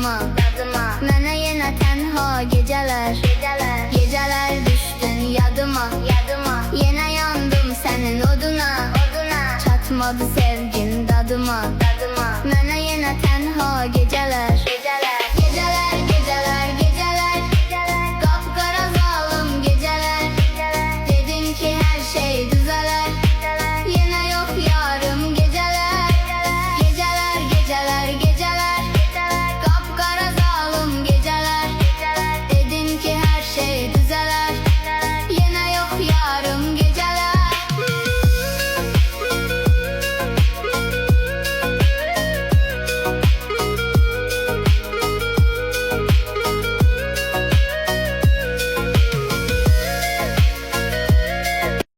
Mənə yenə tənha gecələr düşdün yadıma Yenə yandım sənin oduna Çatmadı sevgin dadıma Mənə yenə tənha gecələr Qapqara zalım gecələr Dedin ki hər şey